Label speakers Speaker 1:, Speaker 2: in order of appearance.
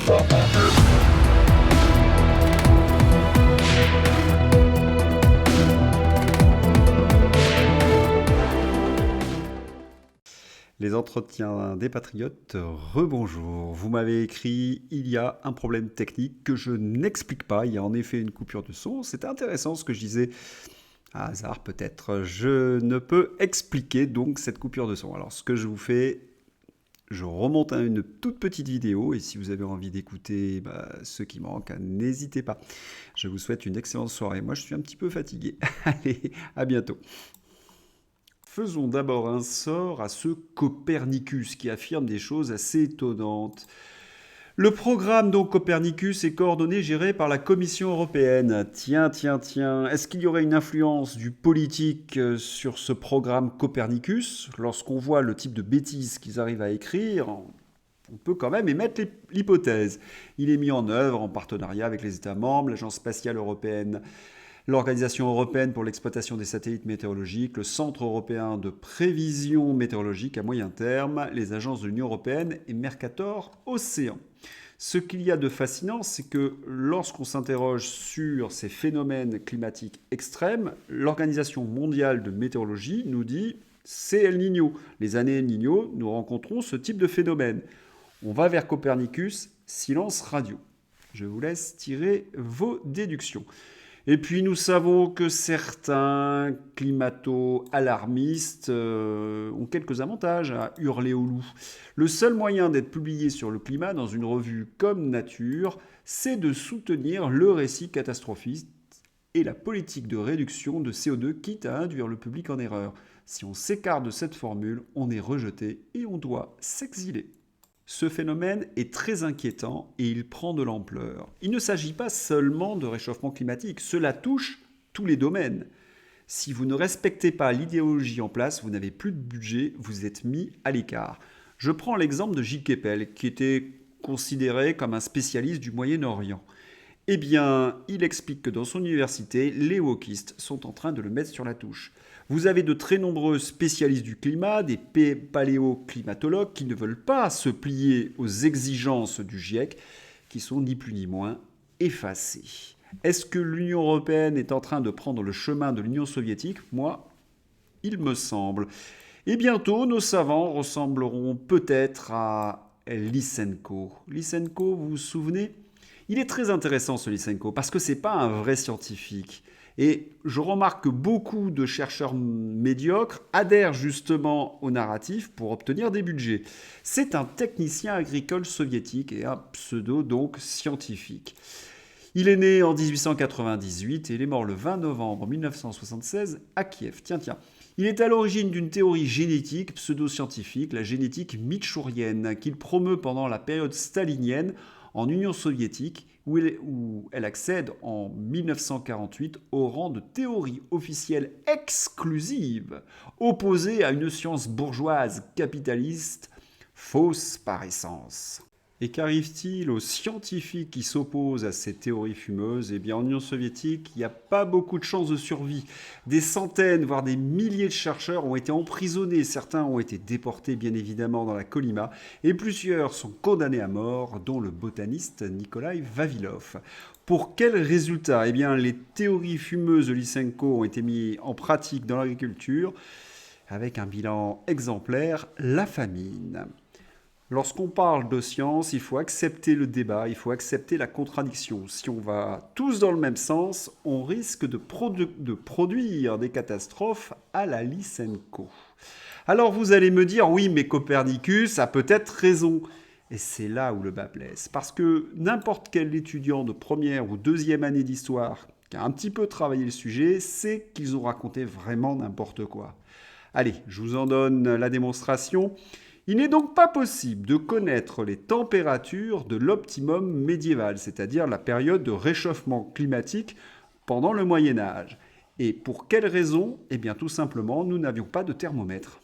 Speaker 1: Les entretiens des patriotes, rebonjour. Vous m'avez écrit, il y a un problème technique que je n'explique pas. Il y a en effet une coupure de son. C'était intéressant ce que je disais. À hasard peut-être. Je ne peux expliquer donc cette coupure de son. Alors ce que je vous fais, je remonte à une toute petite vidéo. Et si vous avez envie d'écouter ce qui manque, n'hésitez pas. Je vous souhaite une excellente soirée. Moi je suis un petit peu fatigué. Allez, à bientôt. Faisons d'abord un sort à ce Copernicus qui affirme des choses assez étonnantes. Le programme donc Copernicus est coordonné, géré par la Commission européenne. Tiens, est-ce qu'il y aurait une influence du politique sur ce programme Copernicus? Lorsqu'on voit le type de bêtises qu'ils arrivent à écrire, on peut quand même émettre l'hypothèse. Il est mis en œuvre en partenariat avec les États membres, l'Agence spatiale européenne, l'Organisation européenne pour l'exploitation des satellites météorologiques, le Centre européen de prévision météorologique à moyen terme, les agences de l'Union européenne et Mercator Océan. Ce qu'il y a de fascinant, c'est que lorsqu'on s'interroge sur ces phénomènes climatiques extrêmes, l'Organisation mondiale de météorologie nous dit « c'est El Niño ». Les années El Niño, nous rencontrons ce type de phénomène. On va vers Copernicus, silence radio. Je vous laisse tirer vos déductions. Et puis nous savons que certains climato-alarmistes ont quelques avantages à hurler au loup. Le seul moyen d'être publié sur le climat dans une revue comme Nature, c'est de soutenir le récit catastrophiste et la politique de réduction de CO2, quitte à induire le public en erreur. Si on s'écarte de cette formule, on est rejeté et on doit s'exiler. Ce phénomène est très inquiétant et il prend de l'ampleur. Il ne s'agit pas seulement de réchauffement climatique, cela touche tous les domaines. Si vous ne respectez pas l'idéologie en place, vous n'avez plus de budget, vous êtes mis à l'écart. Je prends l'exemple de Gilles Kepel, qui était considéré comme un spécialiste du Moyen-Orient. Eh bien, il explique que dans son université, les wokistes sont en train de le mettre sur la touche. Vous avez de très nombreux spécialistes du climat, des paléoclimatologues qui ne veulent pas se plier aux exigences du GIEC, qui sont ni plus ni moins effacées. Est-ce que l'Union européenne est en train de prendre le chemin de l'Union soviétique? Moi, il me semble. Et bientôt, nos savants ressembleront peut-être à Lysenko. Lysenko, vous vous souvenez? Il est très intéressant ce Lysenko parce que ce n'est pas un vrai scientifique. Et je remarque que beaucoup de chercheurs médiocres adhèrent justement au narratif pour obtenir des budgets. C'est un technicien agricole soviétique et un pseudo donc scientifique. Il est né en 1898 et il est mort le 20 novembre 1976 à Kiev. Tiens. Il est à l'origine d'une théorie génétique pseudo-scientifique, la génétique mitchourienne, qu'il promeut pendant la période stalinienne en Union soviétique, où elle accède en 1948 au rang de théorie officielle exclusive, opposée à une science bourgeoise capitaliste, fausse par essence. Et qu'arrive-t-il aux scientifiques qui s'opposent à ces théories fumeuses? Eh bien, en Union soviétique, il n'y a pas beaucoup de chances de survie. Des centaines, voire des milliers de chercheurs ont été emprisonnés. Certains ont été déportés, bien évidemment, dans la Kolyma. Et plusieurs sont condamnés à mort, dont le botaniste Nikolai Vavilov. Pour quels résultats? Eh bien, les théories fumeuses de Lysenko ont été mises en pratique dans l'agriculture, avec un bilan exemplaire, la famine. Lorsqu'on parle de science, il faut accepter le débat, il faut accepter la contradiction. Si on va tous dans le même sens, on risque de produire des catastrophes à la Lysenko. Alors vous allez me dire, oui, mais Copernicus a peut-être raison. Et c'est là où le bas blesse. Parce que n'importe quel étudiant de première ou deuxième année d'histoire qui a un petit peu travaillé le sujet sait qu'ils ont raconté vraiment n'importe quoi. Allez, je vous en donne la démonstration. Il n'est donc pas possible de connaître les températures de l'optimum médiéval, c'est-à-dire la période de réchauffement climatique pendant le Moyen Âge. Et pour quelle raison? Eh bien tout simplement, nous n'avions pas de thermomètre.